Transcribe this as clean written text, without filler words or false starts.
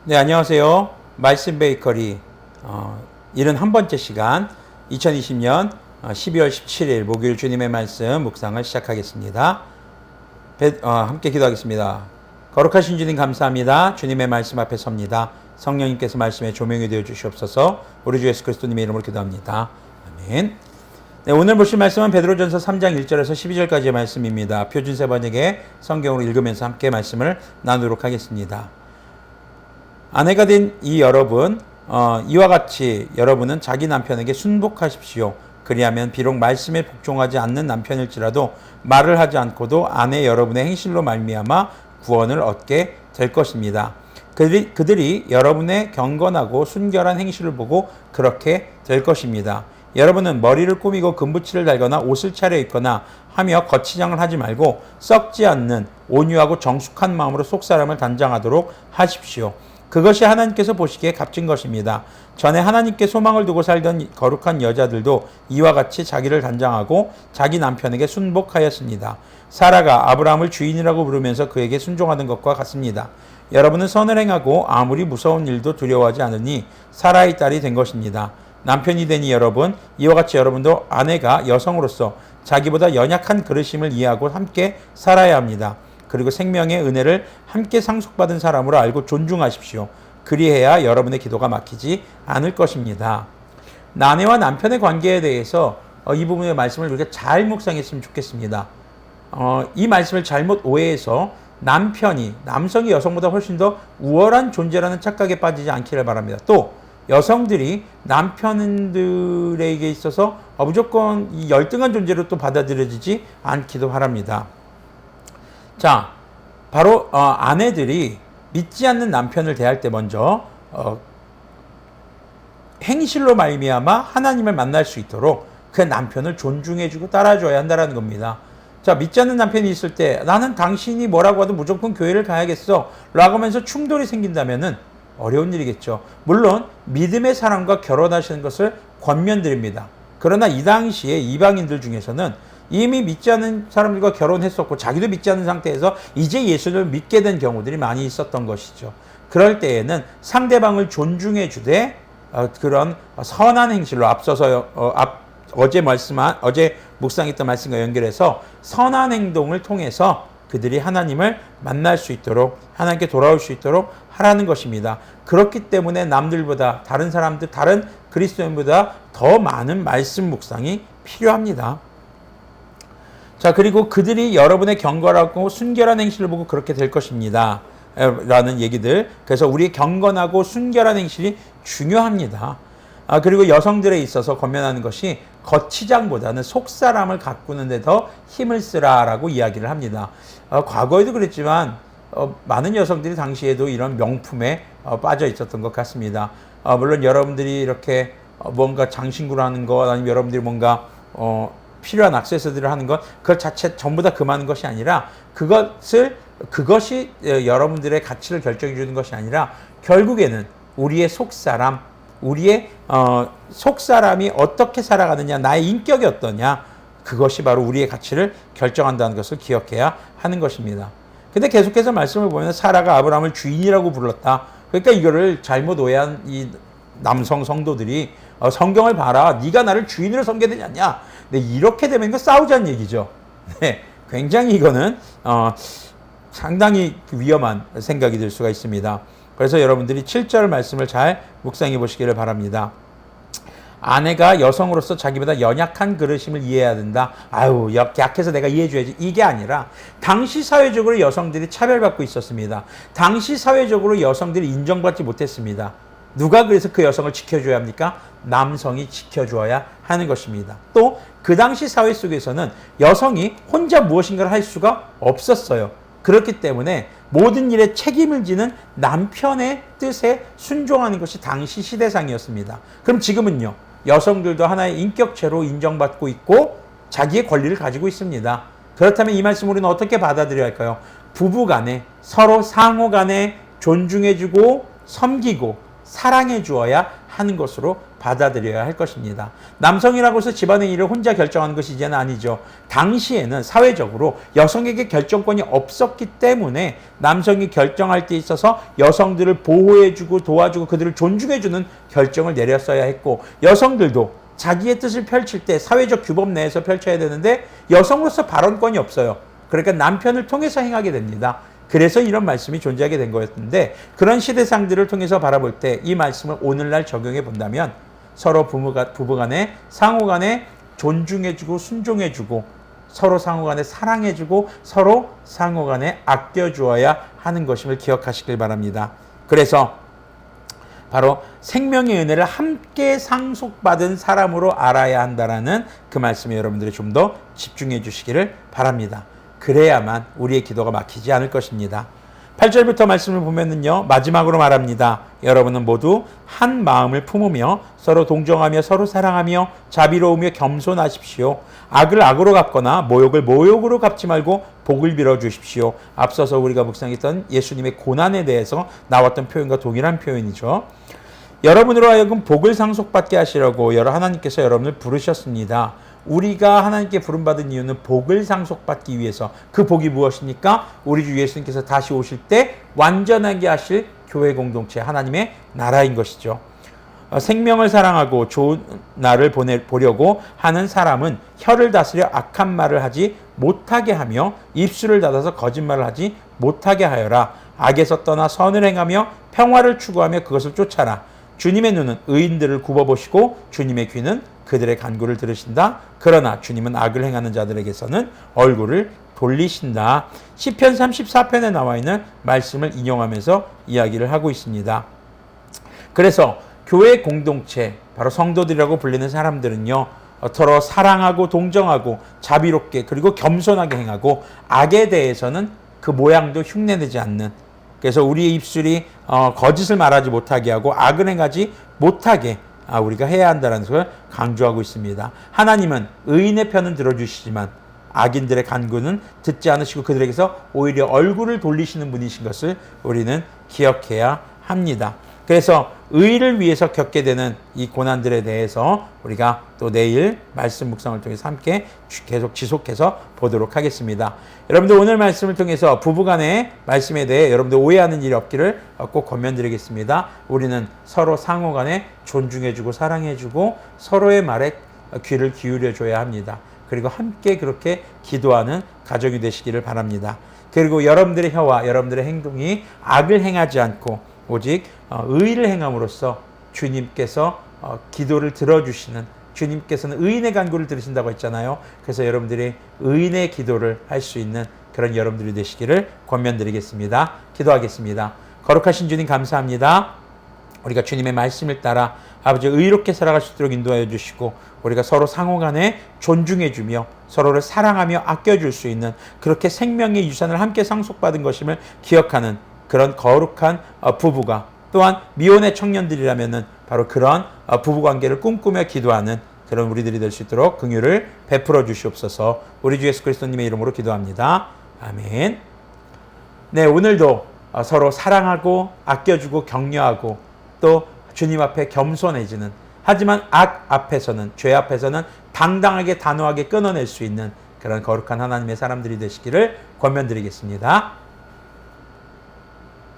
네, 안녕하세요. 말씀 베이커리 71번째 시간 2020년 12월 17일 목요일 주님의 말씀 묵상을 시작하겠습니다. 함께 기도하겠습니다. 거룩하신 주님 감사합니다. 주님의 말씀 앞에 섭니다. 성령님께서 말씀에 조명이 되어 주시옵소서. 우리 주 예수 그리스도님의 이름으로 기도합니다. 아멘. 네, 오늘 보실 말씀은 베드로전서 3장 1절에서 12절까지의 말씀입니다. 표준 세번역의 성경으로 읽으면서 함께 말씀을 나누도록 하겠습니다. 아내가 된 이 여러분, 이와 같이 여러분은 자기 남편에게 순복하십시오. 그리하면 비록 말씀에 복종하지 않는 남편일지라도 말을 하지 않고도 아내 여러분의 행실로 말미암아 구원을 얻게 될 것입니다. 그들이 여러분의 경건하고 순결한 행실을 보고 그렇게 될 것입니다. 여러분은 머리를 꾸미고 금붙이를 달거나 옷을 차려입거나 하며 거치장을 하지 말고 썩지 않는 온유하고 정숙한 마음으로 속사람을 단장하도록 하십시오. 그것이 하나님께서 보시기에 값진 것입니다. 전에 하나님께 소망을 두고 살던 거룩한 여자들도 이와 같이 자기를 단장하고 자기 남편에게 순복하였습니다. 사라가 아브라함을 주인이라고 부르면서 그에게 순종하는 것과 같습니다. 여러분은 선을 행하고 아무리 무서운 일도 두려워하지 않으니 사라의 딸이 된 것입니다. 남편이 되니 여러분, 이와 같이 여러분도 아내가 여성으로서 자기보다 연약한 그릇임을 이해하고 함께 살아야 합니다. 그리고 생명의 은혜를 함께 상속받은 사람으로 알고 존중하십시오. 그리해야 여러분의 기도가 막히지 않을 것입니다. 아내와 남편의 관계에 대해서 이 부분의 말씀을 우리가 잘 묵상했으면 좋겠습니다. 이 말씀을 잘못 오해해서 남성이 여성보다 훨씬 더 우월한 존재라는 착각에 빠지지 않기를 바랍니다. 또 여성들이 남편들에게 있어서 무조건 이 열등한 존재로 또 받아들여지지 않기도 바랍니다. 자, 바로 아내들이 믿지 않는 남편을 대할 때 먼저 행실로 말미암아 하나님을 만날 수 있도록 그 남편을 존중해주고 따라줘야 한다는 겁니다. 자, 믿지 않는 남편이 있을 때 나는 당신이 뭐라고 하든 무조건 교회를 가야겠어 라고 하면서 충돌이 생긴다면은 어려운 일이겠죠. 물론 믿음의 사람과 결혼하시는 것을 권면드립니다. 그러나 이 당시에 이방인들 중에서는 이미 믿지 않는 사람들과 결혼했었고 자기도 믿지 않는 상태에서 이제 예수를 믿게 된 경우들이 많이 있었던 것이죠. 그럴 때에는 상대방을 존중해 주되 그런 선한 행실로 앞서서 어제 묵상했던 말씀과 연결해서 선한 행동을 통해서 그들이 하나님을 만날 수 있도록 하나님께 돌아올 수 있도록 하라는 것입니다. 그렇기 때문에 남들보다 다른 그리스도인보다 더 많은 말씀 묵상이 필요합니다. 자, 그리고 그들이 여러분의 경건하고 순결한 행실을 보고 그렇게 될 것입니다. 라는 얘기들. 그래서 우리의 경건하고 순결한 행실이 중요합니다. 그리고 여성들에 있어서 권면하는 것이 거치장보다는 속사람을 가꾸는 데 더 힘을 쓰라라고 이야기를 합니다. 과거에도 그랬지만 많은 여성들이 당시에도 이런 명품에 빠져 있었던 것 같습니다. 물론 여러분들이 이렇게 뭔가 장신구를 하는 것 아니면 여러분들이 뭔가 필요한 액세서리를 하는 것, 그것 자체 전부 다 금하는 것이 아니라 그것이 여러분들의 가치를 결정해 주는 것이 아니라 결국에는 우리의 속사람이 어떻게 살아가느냐, 나의 인격이 어떠냐, 그것이 바로 우리의 가치를 결정한다는 것을 기억해야 하는 것입니다. 근데 계속해서 말씀을 보면 사라가 아브라함을 주인이라고 불렀다. 그러니까 이거를 잘못 오해한 이 남성 성도들이 성경을 봐라, 네가 나를 주인으로 섬겨야 되지 않냐. 네, 이렇게 되면 이거 싸우자는 얘기죠. 네, 굉장히 이거는 상당히 위험한 생각이 들 수가 있습니다. 그래서 여러분들이 7절 말씀을 잘 묵상해 보시기를 바랍니다. 아내가 여성으로서 자기보다 연약한 그릇임을 이해해야 된다. 약해서 내가 이해해줘야지. 이게 아니라 당시 사회적으로 여성들이 차별받고 있었습니다. 당시 사회적으로 여성들이 인정받지 못했습니다. 누가 그래서 그 여성을 지켜줘야 합니까? 남성이 지켜줘야 하는 것입니다. 또 그 당시 사회 속에서는 여성이 혼자 무엇인가를 할 수가 없었어요. 그렇기 때문에 모든 일에 책임을 지는 남편의 뜻에 순종하는 것이 당시 시대상이었습니다. 그럼 지금은요, 여성들도 하나의 인격체로 인정받고 있고 자기의 권리를 가지고 있습니다. 그렇다면 이 말씀을 우리는 어떻게 받아들여야 할까요? 부부 간에 서로 상호 간에 존중해주고 섬기고 사랑해 주어야 하는 것으로 받아들여야 할 것입니다. 남성이라고 해서 집안의 일을 혼자 결정하는 것이 이제는 아니죠. 당시에는 사회적으로 여성에게 결정권이 없었기 때문에 남성이 결정할 때 있어서 여성들을 보호해주고 도와주고 그들을 존중해주는 결정을 내렸어야 했고, 여성들도 자기의 뜻을 펼칠 때 사회적 규범 내에서 펼쳐야 되는데 여성으로서 발언권이 없어요. 그러니까 남편을 통해서 행하게 됩니다. 그래서 이런 말씀이 존재하게 된 거였는데, 그런 시대상들을 통해서 바라볼 때 이 말씀을 오늘날 적용해 본다면 서로 부부간에 상호간에 존중해주고 순종해주고 서로 상호간에 사랑해주고 서로 상호간에 아껴주어야 하는 것임을 기억하시길 바랍니다. 그래서 바로 생명의 은혜를 함께 상속받은 사람으로 알아야 한다라는 그 말씀에 여러분들이 좀 더 집중해 주시기를 바랍니다. 그래야만 우리의 기도가 막히지 않을 것입니다. 8절부터 말씀을 보면은요, 마지막으로 말합니다. 여러분은 모두 한 마음을 품으며 서로 동정하며 서로 사랑하며 자비로우며 겸손하십시오. 악을 악으로 갚거나 모욕을 모욕으로 갚지 말고 복을 빌어 주십시오. 앞서서 우리가 묵상했던 예수님의 고난에 대해서 나왔던 표현과 동일한 표현이죠. 여러분으로 하여금 복을 상속받게 하시려고 하나님께서 여러분을 부르셨습니다. 우리가 하나님께 부름받은 이유는 복을 상속받기 위해서. 그 복이 무엇입니까? 우리 주 예수님께서 다시 오실 때 완전하게 하실 교회 공동체, 하나님의 나라인 것이죠. 생명을 사랑하고 좋은 날을 보려고 하는 사람은 혀를 다스려 악한 말을 하지 못하게 하며 입술을 닫아서 거짓말을 하지 못하게 하여라. 악에서 떠나 선을 행하며 평화를 추구하며 그것을 쫓아라. 주님의 눈은 의인들을 굽어보시고 주님의 귀는 그들의 간구를 들으신다. 그러나 주님은 악을 행하는 자들에게서는 얼굴을 돌리신다. 시편 34편에 나와 있는 말씀을 인용하면서 이야기를 하고 있습니다. 그래서 교회 공동체, 바로 성도들이라고 불리는 사람들은요, 서로 사랑하고 동정하고 자비롭게 그리고 겸손하게 행하고 악에 대해서는 그 모양도 흉내내지 않는, 그래서 우리의 입술이 거짓을 말하지 못하게 하고 악을 행하지 못하게 우리가 해야 한다는 것을 강조하고 있습니다. 하나님은 의인의 편은 들어주시지만 악인들의 간구는 듣지 않으시고 그들에게서 오히려 얼굴을 돌리시는 분이신 것을 우리는 기억해야 합니다. 그래서 의를 위해서 겪게 되는 이 고난들에 대해서 우리가 또 내일 말씀 묵상을 통해서 함께 계속 지속해서 보도록 하겠습니다. 여러분들 오늘 말씀을 통해서 부부간의 말씀에 대해 여러분들 오해하는 일이 없기를 꼭 권면드리겠습니다. 우리는 서로 상호간에 존중해주고 사랑해주고 서로의 말에 귀를 기울여줘야 합니다. 그리고 함께 그렇게 기도하는 가정이 되시기를 바랍니다. 그리고 여러분들의 혀와 여러분들의 행동이 악을 행하지 않고 오직 의를 행함으로써 주님께서 기도를 들어주시는, 주님께서는 의인의 간구를 들으신다고 했잖아요. 그래서 여러분들이 의인의 기도를 할 수 있는 그런 여러분들이 되시기를 권면드리겠습니다. 기도하겠습니다. 거룩하신 주님 감사합니다. 우리가 주님의 말씀을 따라 아버지 의롭게 살아갈 수 있도록 인도하여 주시고 우리가 서로 상호간에 존중해 주며 서로를 사랑하며 아껴줄 수 있는 그렇게 생명의 유산을 함께 상속받은 것임을 기억하는 그런 거룩한 부부가, 또한 미혼의 청년들이라면은 바로 그런 부부관계를 꿈꾸며 기도하는 그런 우리들이 될 수 있도록 긍휼을 베풀어 주시옵소서. 우리 주 예수 그리스도님의 이름으로 기도합니다. 아멘. 네, 오늘도 서로 사랑하고 아껴주고 격려하고 또 주님 앞에 겸손해지는, 하지만 악 앞에서는, 죄 앞에서는 당당하게 단호하게 끊어낼 수 있는 그런 거룩한 하나님의 사람들이 되시기를 권면드리겠습니다.